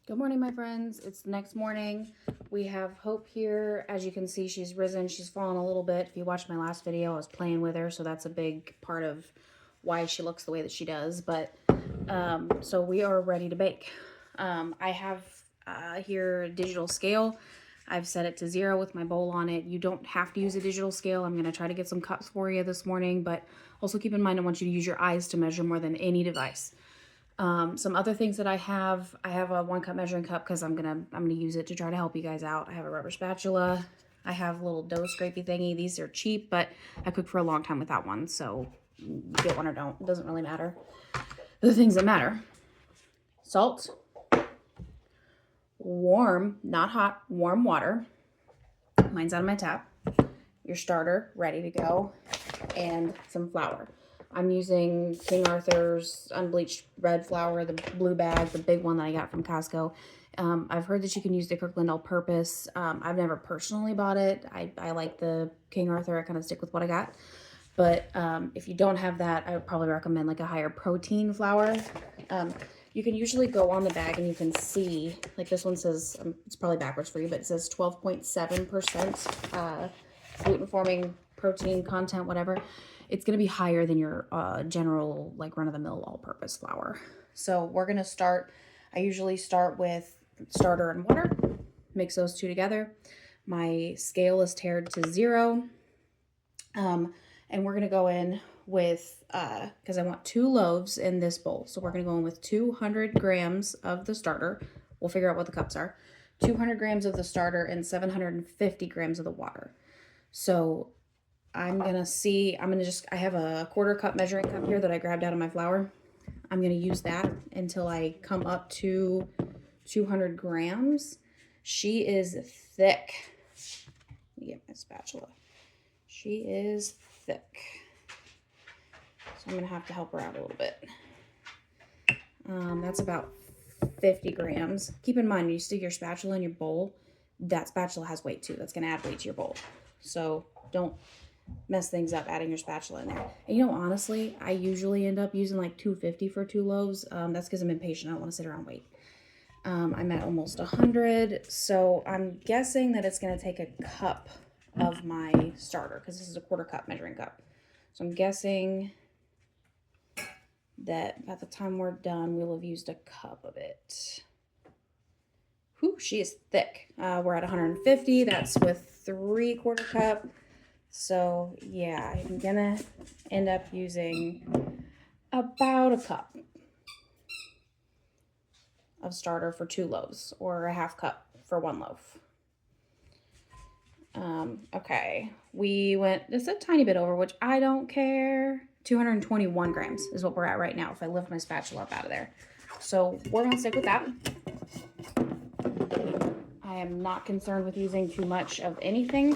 Good morning, my friends. It's the next morning. We have Hope here. As you can see, she's risen. She's fallen a little bit. If you watched my last video, I was playing with her, so that's a big part of why she looks the way that she does. But so we are ready to bake. I have here a digital scale. I've set it to 0 with my bowl on it. You don't have to use a digital scale. I'm going to try to get some cups for you this morning, but also keep in mind I want you to use your eyes to measure more than any device. Some other things that I have a 1 cup measuring cup because I'm gonna use it to try to help you guys out. I have a rubber spatula. I have a little dough scrapey thingy. These are cheap, but I cooked for a long time without one, so you get one or don't. It doesn't really matter. The things that matter: salt, warm, not hot, warm water. Mine's out of my tap. Your starter ready to go, and some flour. I'm using King Arthur's unbleached red flour, the blue bag, the big one that I got from Costco. I've heard that you can use the Kirkland all-purpose. I've never personally bought it. I like the King Arthur. I kind of stick with what I got. But if you don't have that, I would probably recommend like a higher protein flour. You can usually go on the bag and you can see, like this one says, it's probably backwards for you, but it says 12.7% gluten-forming protein content, whatever. It's going to be higher than your general, like run-of-the-mill all-purpose flour. So we're going to start, I usually start with starter and water, mix those two together. My scale is tared to 0. And we're going to go in with, because I want 2 loaves in this bowl. So we're going to go in with 200 grams of the starter. We'll figure out what the cups are. 200 grams of the starter and 750 grams of the water. So I'm going to see, I have a 1/4 cup measuring cup here that I grabbed out of my flour. I'm going to use that until I come up to 200 grams. She is thick. Let me get my spatula. She is thick. So I'm going to have to help her out a little bit. That's about 50 grams. Keep in mind, when you stick your spatula in your bowl, that spatula has weight too. That's going to add weight to your bowl. So don't mess things up adding your spatula in there. And honestly, I usually end up using like 250 for 2 loaves. That's because I'm impatient. I don't want to sit around and wait. I'm at almost 100. So I'm guessing that it's going to take a cup of my starter because this is a 1/4 cup measuring cup. So I'm guessing that by the time we're done, we'll have used a cup of it. Whew, she is thick. We're at 150. That's with 3/4 cup. So yeah, I'm gonna end up using about a cup of starter for 2 loaves, or a 1/2 cup for 1 loaf. Okay, we went just a tiny bit over, which I don't care. 221 grams is what we're at right now if I lift my spatula up out of there. So we're gonna stick with that. I am not concerned with using too much of anything.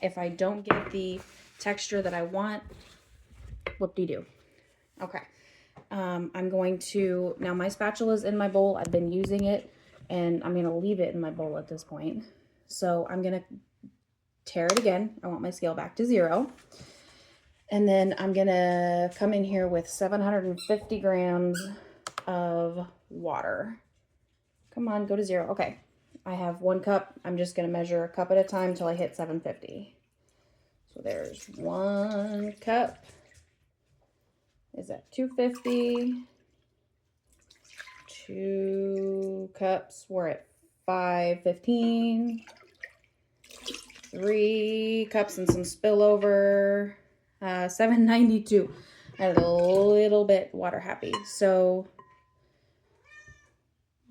If I don't get the texture that I want, whoop-de-doo. Okay, I'm going to, now my spatula's in my bowl. I've been using it, and I'm gonna leave it in my bowl at this point. So I'm gonna tare it again. I want my scale back to 0. And then I'm gonna come in here with 750 grams of water. Come on, go to 0. Okay, I have 1 cup. I'm just gonna measure a cup at a time until I hit 750. So there's 1 cup. Is that 250? 2 cups. We're at 515. 3 cups and some spillover. 792. Added a little bit water happy. So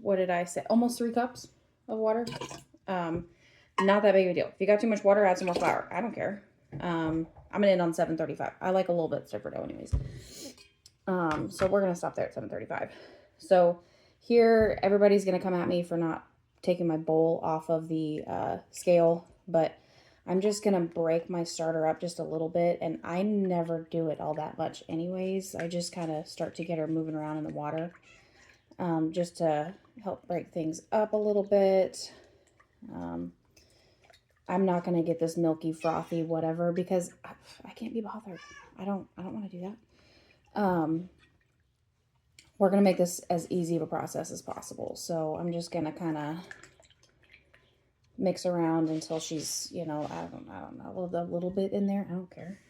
what did I say? Almost 3 cups of water. Not that big of a deal. If you got too much water, add some more flour. I don't care. I'm gonna end on 735. I like a little bit stiffer dough anyways. So we're gonna stop there at 735. So here, everybody's gonna come at me for not taking my bowl off of the scale, but I'm just gonna break my starter up just a little bit, and I never do it all that much anyways. I just kind of start to get her moving around in the water, just to help break things up a little bit. I'm not gonna get this milky, frothy, whatever, because I can't be bothered. I don't want to do that. we're going to make this as easy of a process as possible. So I'm just going to kind of mix around until she's, you know, I don't know, a little bit in there. I don't care.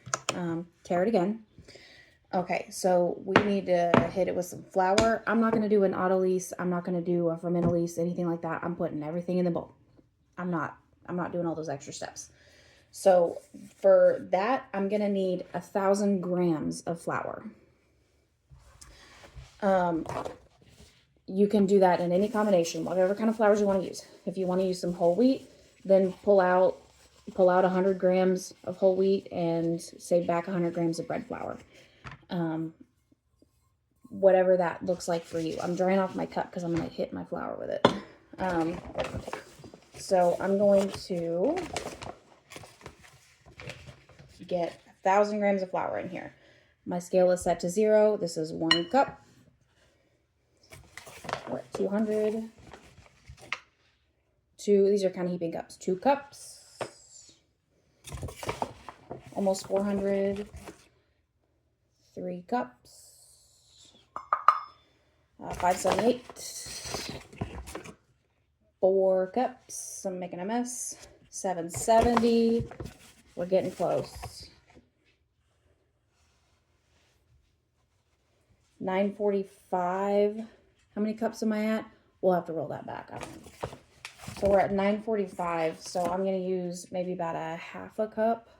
Tear it again. Okay, so we need to hit it with some flour. I'm not going to do an autolyse. I'm not going to do a fermentalise, anything like that. I'm putting everything in the bowl. I'm not doing all those extra steps. So for that, I'm going to need 1,000 grams of flour. You can do that in any combination, whatever kind of flours you want to use. If you want to use some whole wheat, then pull out 100 grams of whole wheat and save back 100 grams of bread flour. Whatever that looks like for you. I'm drying off my cup because I'm going to hit my flour with it. So I'm going to get 1,000 grams of flour in here. My scale is set to 0. This is 1 cup. We're at 200. These are kind of heaping cups. 2 cups. Almost 400. 3 cups. 578. 4 cups. I'm making a mess. 770. We're getting close. 945. How many cups am I at? We'll have to roll that back, I think. So we're at 945. So I'm going to use maybe about a half a cup.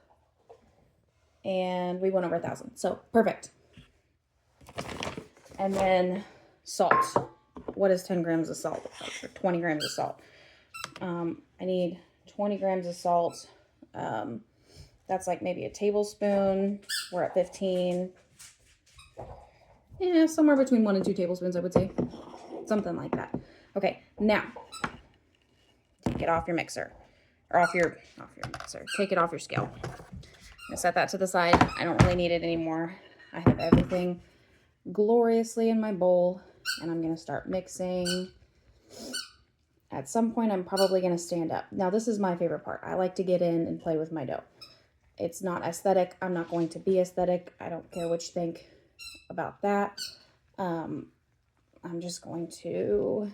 And we went over 1,000. So perfect. And then salt. What is 10 grams of salt? Or 20 grams of salt. I need 20 grams of salt. That's like maybe a tablespoon. We're at 15. Yeah, somewhere between 1 and 2 tablespoons, I would say. Something like that. Okay, now take it off your mixer. Or off your mixer. Take it off your scale. I'm gonna set that to the side. I don't really need it anymore. I have everything gloriously in my bowl, and I'm gonna start mixing. At some point, I'm probably gonna stand up. Now, this is my favorite part. I like to get in and play with my dough. It's not aesthetic. I'm not going to be aesthetic. I don't care what you think about that. I'm just going to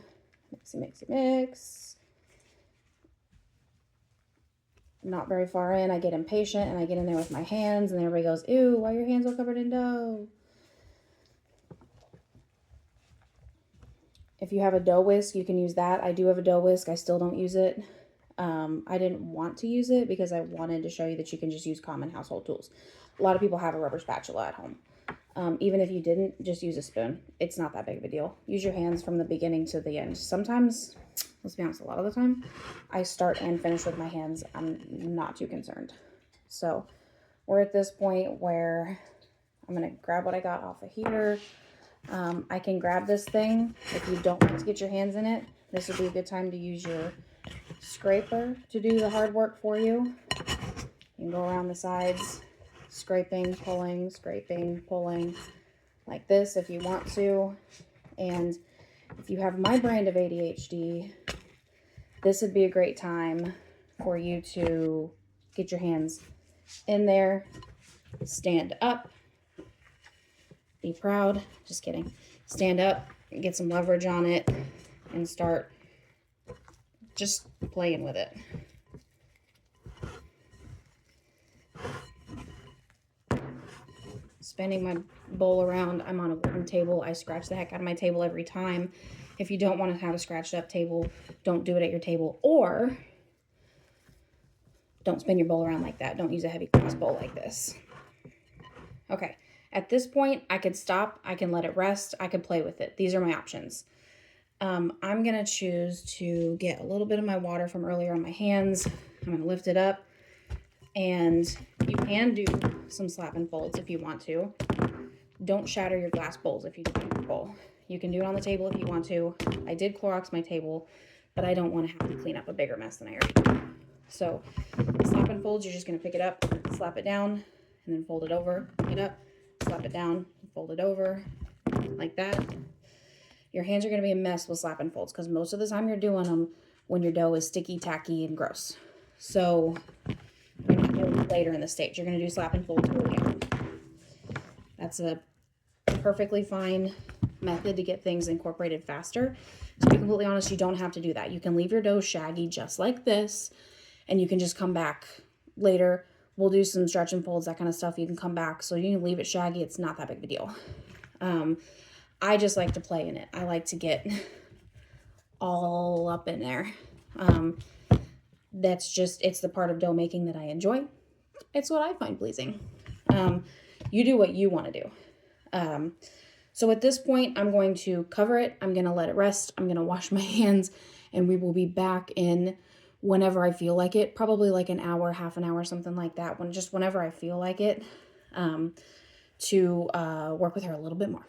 mix. Not very far in. I get impatient and I get in there with my hands, and everybody goes, "Ew, why are your hands all covered in dough?" If you have a dough whisk, you can use that. I do have a dough whisk. I still don't use it. I didn't want to use it because I wanted to show you that you can just use common household tools. A lot of people have a rubber spatula at home. Even if you didn't, just use a spoon. It's not that big of a deal. Use your hands from the beginning to the end. Sometimes, let's be honest, a lot of the time, I start and finish with my hands. I'm not too concerned. So we're at this point where I'm going to grab what I got off of here. I can grab this thing. If you don't want to get your hands in it, this would be a good time to use your scraper to do the hard work for you. You can go around the sides, scraping, pulling, like this if you want to. And if you have my brand of ADHD, this would be a great time for you to get your hands in there, stand up, be proud, just kidding, stand up, get some leverage on it, and start just playing with it. Spinning my bowl around. I'm on a wooden table. I scratch the heck out of my table every time. If you don't want to have a scratched up table, don't do it at your table, or don't spin your bowl around like that. Don't use a heavy glass bowl like this. Okay, at this point, I could stop. I can let it rest. I could play with it. These are my options. I'm going to choose to get a little bit of my water from earlier on my hands. I'm going to lift it up. And you can do some slap and folds if you want to. Don't shatter your glass bowls if you do it in your bowl. You can do it on the table if you want to. I did Clorox my table, but I don't want to have to clean up a bigger mess than I already do. So slap and folds, you're just going to pick it up, slap it down, and then fold it over, pick it up, slap it down, fold it over, like that. Your hands are going to be a mess with slap and folds because most of the time you're doing them when your dough is sticky, tacky, and gross. So you're not doing it later in the stage. You're going to do slap and folds early on. That's a perfectly fine method to get things incorporated faster. To be completely honest, you don't have to do that. You can leave your dough shaggy just like this, and you can just come back later. We'll do some stretch and folds, that kind of stuff. You can come back, so you can leave it shaggy. It's not that big of a deal. I just like to play in it. I like to get all up in there. That's just, it's the part of dough making that I enjoy. It's what I find pleasing. You do what you want to do. So at this point, I'm going to cover it. I'm going to let it rest. I'm going to wash my hands, and we will be back in whenever I feel like it, probably like an hour, half an hour, something like that, whenever I feel like it, to work with her a little bit more.